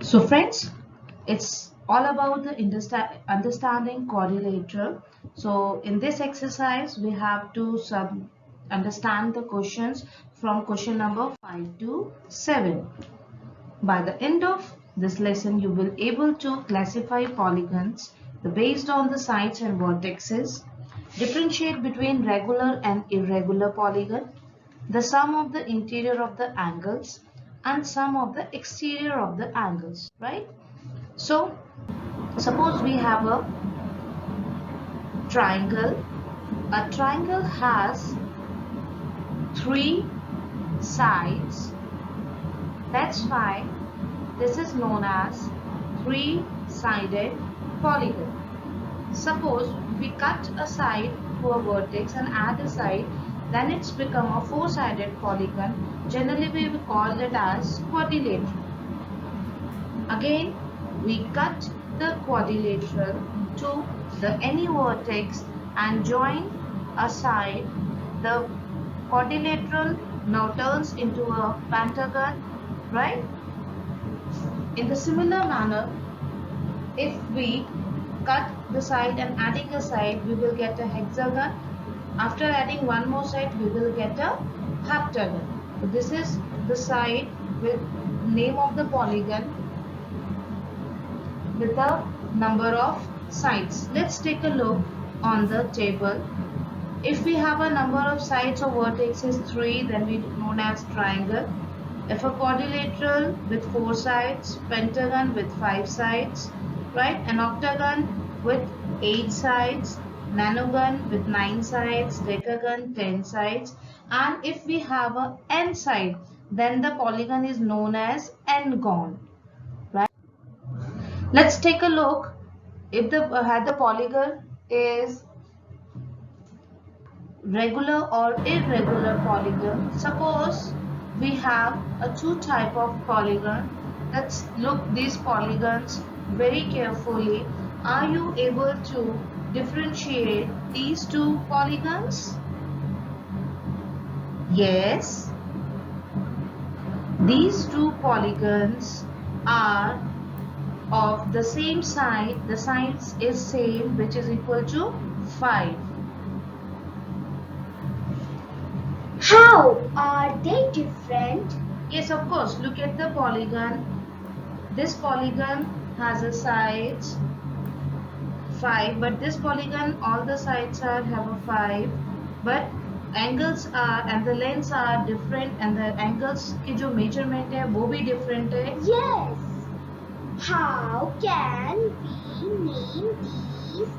So friends, it's all about the understanding quadrilateral. So in this exercise, we have to understand the questions from question number 5 to 7. By the end of this lesson, you will able to classify polygons based on the sides and vertices, differentiate between regular and irregular polygon, the sum of the interior of the angles, and sum of the exterior of the angles, right? So suppose we have a triangle. A triangle has three sides. That's why this is known as three-sided polygon. Suppose we cut a side to a vertex and add a side, then it's become a four-sided polygon. Generally we will call it as quadrilateral. Again, we cut the quadrilateral to the any vertex and join a side. The quadrilateral now turns into a pentagon, right? In the similar manner, if we cut the side and adding a side, we will get a hexagon. After adding one more side, we will get a heptagon. So this is the side with name of the polygon with the number of sides. Let's take a look on the table. If we have a number of sides or vertices 3, then we known as triangle. If a quadrilateral with 4 sides, pentagon with 5 sides, right? An octagon with 8 sides, nanogon with 9 sides, decagon 10 sides, and if we have a n side, then the polygon is known as n-gon, right? Let's take a look if the polygon is regular or irregular polygon. Suppose we have a two type of polygon. Let's look these polygons very carefully. Are you able to differentiate these two polygons? Yes. These two polygons are of the same side. The sides is same, which is equal to 5. How are they different? Yes, of course. Look at the polygon. This polygon has a sides 5, but this polygon all the sides have a 5, but angles are and the lengths are different, and the angles की जो measurement है वो भी different है. Yes. How can we name these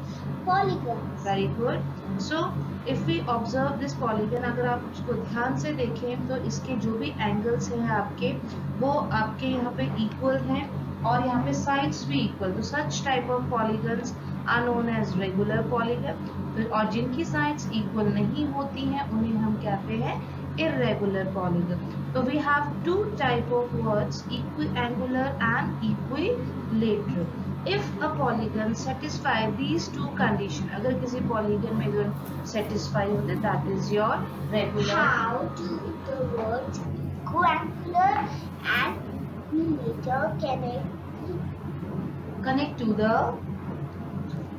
polygons? Very good. So if we observe this polygon, अगर आप उसको ध्यान से देखें तो इसके जो भी angles हैं आपके वो आपके यहाँ पे equal हैं और यहाँ पे sides भी equal. तो such type of polygons are known as regular polygon. तो और जिनकी sides equal नहीं होती हैं उन्हें हम कहते हैं irregular polygon. So we have two type of words, equiangular and equilateral. If a polygon satisfy these two conditions, अगर किसी polygon में जो satisfy होते, that is your regular. How do the words equiangular and equilateral Connect to the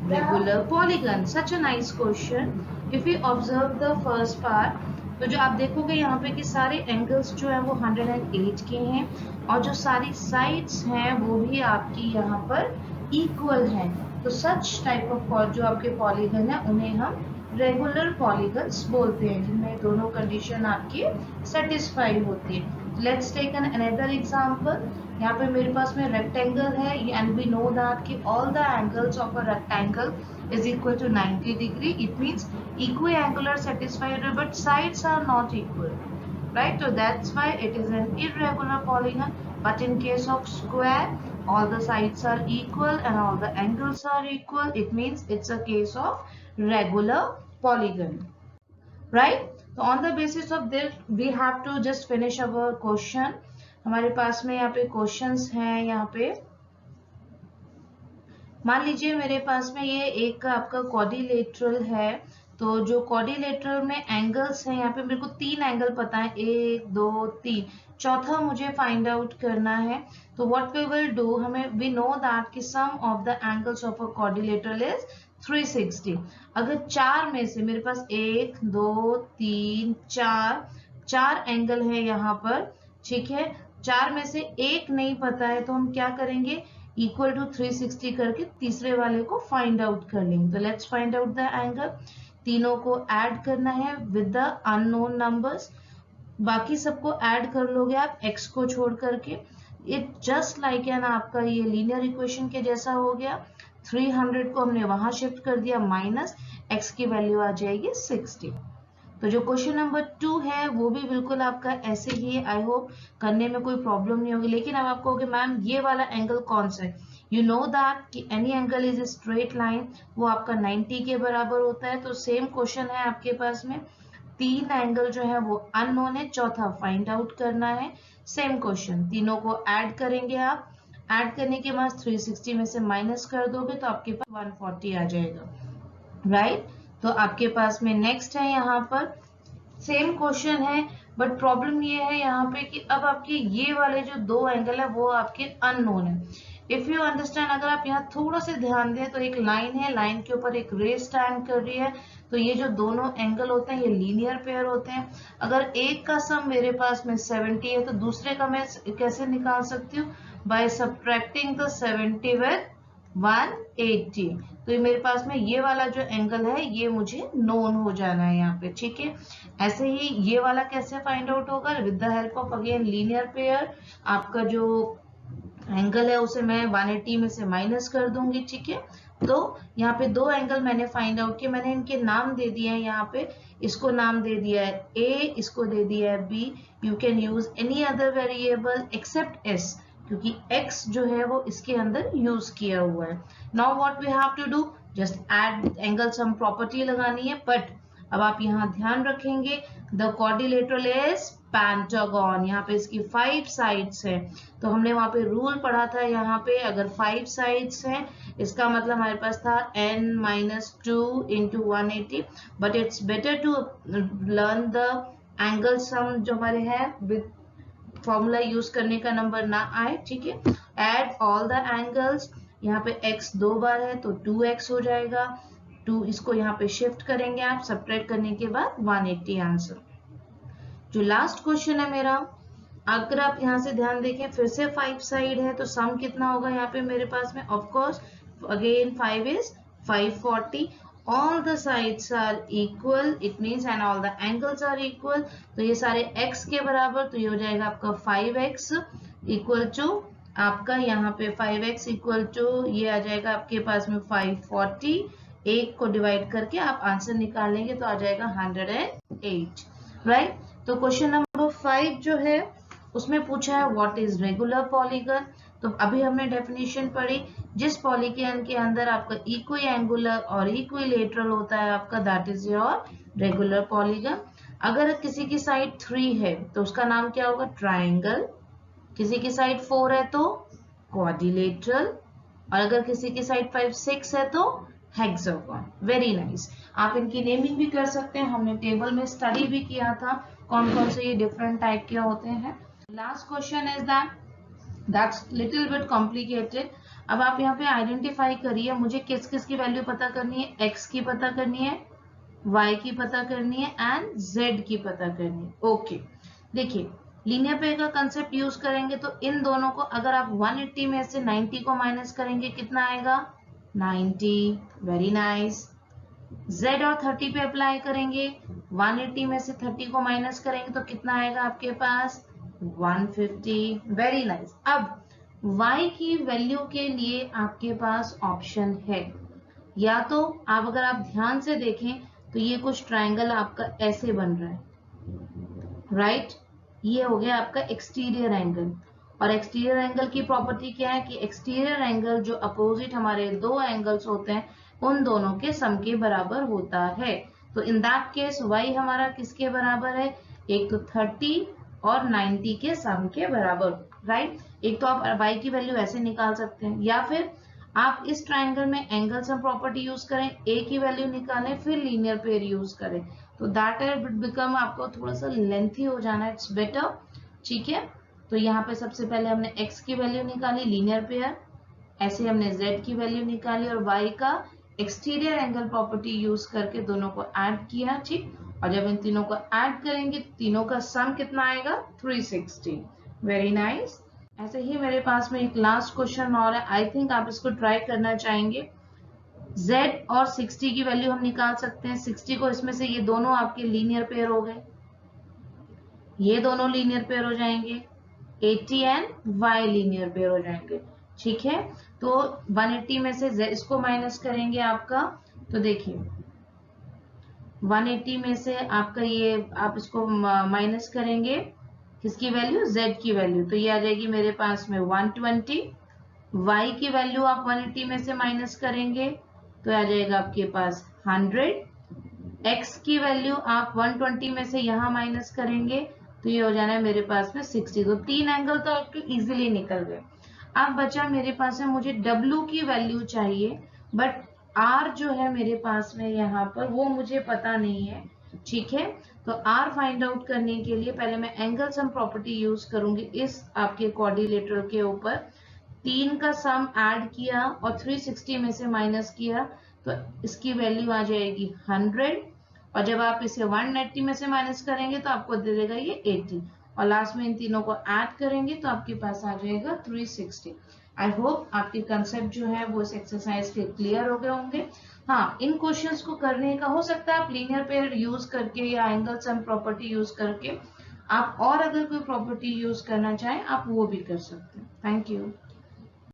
regular polygon? Such a nice question. If we observe the first part, तो जो आप देखोगे यहाँ पे कि सारे एंगल्स जो है वो 108 के हैं और जो सारी साइड्स हैं वो भी आपकी यहाँ पर इक्वल हैं. तो सच टाइप ऑफ जो आपके पॉलीगन है उन्हें हम रेगुलर पॉलीगन्स बोलते हैं जिनमें दोनों कंडीशन आपकी सेटिस्फाई होती है. Let's take an another example. यहाँ पे मेरे पास में रेक्टेंगल है एंड वी नो दैट कि all the angles of a rectangle is equal to 90 degree. It means equiangular satisfied, but sides are not equal, right? So that's why it is an irregular polygon. But in case of square, all the sides are equal and all the angles are equal. It means it's a case of regular polygon, right? So on the basis of this, we have to just finish our question. हमारे पास में यहाँ पे questions हैं. यहाँ पे मान लीजिए मेरे पास में ये एक आपका क्वाड्रिलेटरल है, तो जो क्वाड्रिलेटरल में एंगल्स हैं, यहाँ पे मेरे को 3 एंगल पता है, 1 2 3, चौथा मुझे फाइंड आउट करना है। तो व्हाट वी विल डू, हमें वी नो दैट कि sum of the angles of a quadrilateral is 360। अगर 4 में से मेरे पास 1 2 3 4 एंगल है यहाँ पर, ठीक है, 4 में से एक नहीं पता है, तो हम क्या करेंगे, इक्वल टू 360 करके तीसरे वाले को फाइंड आउट कर लेंगे। तो let's find out the angle. तीनों को ऐड करना है विद द अननोन नंबर्स, बाकी सबको ऐड कर लोगे आप x को छोड़ करके। इट जस्ट लाइक है ना आपका ये लीनियर इक्वेशन के जैसा हो गया। 300 को हमने वहां शिफ्ट कर दिया, माइनस x की वैल्यू आ जाएगी 60। तो जो क्वेश्चन नंबर 2 है वो भी बिल्कुल आपका ऐसे ही है। आई होप करने में कोई प्रॉब्लम नहीं होगी। लेकिन अब आप कहोगे मैम ये वाला एंगल कौन सा है, यू नो दैट कि any angle is a straight line, वो आपका 90 के बराबर होता है। तो सेम क्वेश्चन है आपके पास में, 3 एंगल जो है वो अननोन है, चौथा फाइंड आउट करना है। सेम क्वेश्चन, तीनों को ऐड करेंगे आप, ऐड करने के बाद 360 में से माइनस कर दोगे तो आपके पास 140 आ जाएगा, राइट। तो आपके पास में नेक्स्ट है, यहाँ पर सेम क्वेश्चन है, बट प्रॉब्लम ये है यहाँ पे कि अब आपके ये वाले जो 2 एंगल है वो आपके अननोन है। इफ यू अंडरस्टैंड, अगर आप यहाँ थोड़ा से ध्यान दें तो एक लाइन है, लाइन के ऊपर एक रे स्टैंड कर रही है, तो ये जो दोनों एंगल होते हैं ये लीनियर पेयर होते हैं। अगर एक का सम मेरे पास में 70 है तो दूसरे का मैं कैसे निकाल सकती हूँ, बाय सब्ट्रैक्टिंग द 70 विद 180। तो ये मेरे पास में ये वाला जो एंगल है ये मुझे नोन हो जाना है यहाँ पे, ठीक है। ऐसे ही ये वाला कैसे फाइंड आउट होगा, with the help of again linear pair. आपका जो एंगल है उसे मैं 180 में से माइनस कर दूंगी, ठीक है। तो यहाँ पे 2 एंगल मैंने फाइंड आउट किए, मैंने इनके नाम दे दिए हैं यहाँ पे, इसको नाम दे दिया है a, इसको दे दिया है b। You can use any other variable except s, क्योंकि x जो है वो इसके अंदर यूज किया हुआ है। Now what we have to do, just add angle sum property लगानी है। बट अब आप यहाँ ध्यान रखेंगे, द क्वाड्रिलेटरल इज पेंटागन, यहाँ पे इसकी 5 साइड्स है। तो हमने वहां पे रूल पढ़ा था, यहाँ पे अगर 5 साइड्स हैं इसका मतलब हमारे पास था n-2 into 180। But it's better to learn the angle sum जो हमारे है विद फॉर्मूला यूज करने का नंबर ना आए, ठीक है। एड ऑल द एंगल्स, यहाँ पे x 2 बार है तो 2x हो जाएगा, 2 इसको यहाँ पे शिफ्ट करेंगे आप, सब्ट्रैक्ट करने के बाद 180 आंसर। जो लास्ट क्वेश्चन है मेरा, अगर आप यहाँ से ध्यान देखें फिर से 5 साइड है तो सम कितना होगा यहाँ पे मेरे पास में, of course again 5 is 540। All the sides are equal, it means and all the angles are equal. तो ये सारे x के बराबर, तो ये हो जाएगा आपका 5x इक्वल टू आपका यहाँ पे 5x इक्वल टू ये आ जाएगा आपके पास में 540। एक को डिवाइड करके आप आंसर निकालेंगे तो आ जाएगा 108, राइट। तो क्वेश्चन नंबर 5 जो है उसमें पूछा है व्हाट इज रेगुलर पॉलीगन। तो अभी हमने डेफिनेशन पढ़ी, जिस पॉलीगन के अंदर आपका इक्वी एंगुलर और इक्विलेटरल होता है आपका, that is your regular polygon. अगर किसी की साइड 3 है तो उसका नाम क्या होगा, ट्राइंगल। किसी की साइड 4 है तो क्वाड्रिलेटरल, और अगर किसी की साइड 5 6 है तो हेक्सागोन। Very nice. आप इनकी नेमिंग भी कर सकते हैं, हमने टेबल में स्टडी भी किया था कौन कौन से ये डिफरेंट टाइप के होते हैं। Last question is that's little bit complicated. अब आप यहाँ पे आइडेंटिफाई करिए, मुझे किस किस की वैल्यू पता करनी है, x की पता करनी है, y की पता करनी है एंड z की पता करनी है। ओके, देखिए लीनियर पेयर का कंसेप्ट यूज करेंगे तो इन दोनों को अगर आप 180 में से 90 को माइनस करेंगे कितना आएगा, 90। Very nice. z और 30 पे अप्लाई करेंगे, 180 में से 30 को माइनस करेंगे तो कितना आएगा आपके पास, 150। Very nice. अब y की वैल्यू के लिए आपके पास ऑप्शन है, या तो आप अगर आप ध्यान से देखें तो ये कुछ ट्रायंगल आपका ऐसे बन रहा है, राइट। ये हो गया आपका एक्सटीरियर एंगल, और एक्सटीरियर एंगल की प्रॉपर्टी क्या है कि एक्सटीरियर एंगल जो अपोजिट हमारे 2 एंगल्स होते हैं उन दोनों के सम के बराबर होता है। तो इन दैट केस y हमारा किसके बराबर है, एक तो 30 और 90 के सम के बराबर, राइट। एक तो आप y की वैल्यू ऐसे निकाल सकते हैं, या फिर आप इस ट्राइंगल में एंगल सम प्रॉपर्टी यूज करें, ए की वैल्यू निकालें, फिर लीनियर पेयर यूज करें, तो दैट विल बिकम आपको थोड़ा सा लेंथी हो जाना, इट्स बेटर। ठीक है, तो यहाँ पे सबसे पहले हमने x की वैल्यू निकाली लीनियर पेयर, ऐसे हमने z की वैल्यू निकाली और y का एक्सटीरियर एंगल प्रॉपर्टी यूज करके दोनों को ऐड किया। ठीक, और जब इन तीनों को ऐड करेंगे तीनों का सम कितना आएगा 360। Very nice. ऐसे ही मेरे पास में एक लास्ट क्वेश्चन और है, आई थिंक आप इसको ट्राई करना चाहेंगे। z और 60 की वैल्यू हम निकाल सकते हैं। 60 को इसमें से ये दोनों आपके लीनियर पेयर हो गए, ये दोनों लीनियर पेयर हो जाएंगे, 80 एंड y लीनियर पेयर हो जाएंगे। ठीक है, तो 180 में से z इसको माइनस करेंगे आपका, तो देखिए 180 में से आपका ये आप इसको माइनस करेंगे किसकी वैल्यू, z की वैल्यू, तो ये आ जाएगी मेरे पास में 120। y की वैल्यू आप 180 में से माइनस करेंगे तो आ जाएगा आपके पास 100। x की वैल्यू आप 120 में से यहाँ माइनस करेंगे तो ये हो जाना है मेरे पास में 60। तो तीन एंगल तो आपके इजीली निकल गए। अब बचा मेरे पास है मुझे w की वैल्यू चाहिए, बट r जो है मेरे पास में यहाँ पर वो मुझे पता नहीं है। ठीक है, तो r फाइंड आउट करने के लिए पहले मैं एंगल सम प्रॉपर्टी यूज करूंगी इस आपके क्वाड्रिलेटरल के ऊपर। 3 का सम ऐड किया और 360 में से माइनस किया तो इसकी वैल्यू आ जाएगी 100, और जब आप इसे 180 में से माइनस करेंगे तो आपको दे देगा ये 80, और लास्ट में इन तीनों को ऐड करेंगे तो आपके पास आ जाएगा 360। आई होप आपके कंसेप्ट जो है वो इस एक्सरसाइज के क्लियर हो गए होंगे। हाँ, इन क्वेश्चंस को करने का हो सकता है आप लीनियर पेयर यूज करके या एंगल सम प्रॉपर्टी यूज करके आप और अगर कोई प्रॉपर्टी यूज करना चाहें आप वो भी कर सकते हैं। Thank you.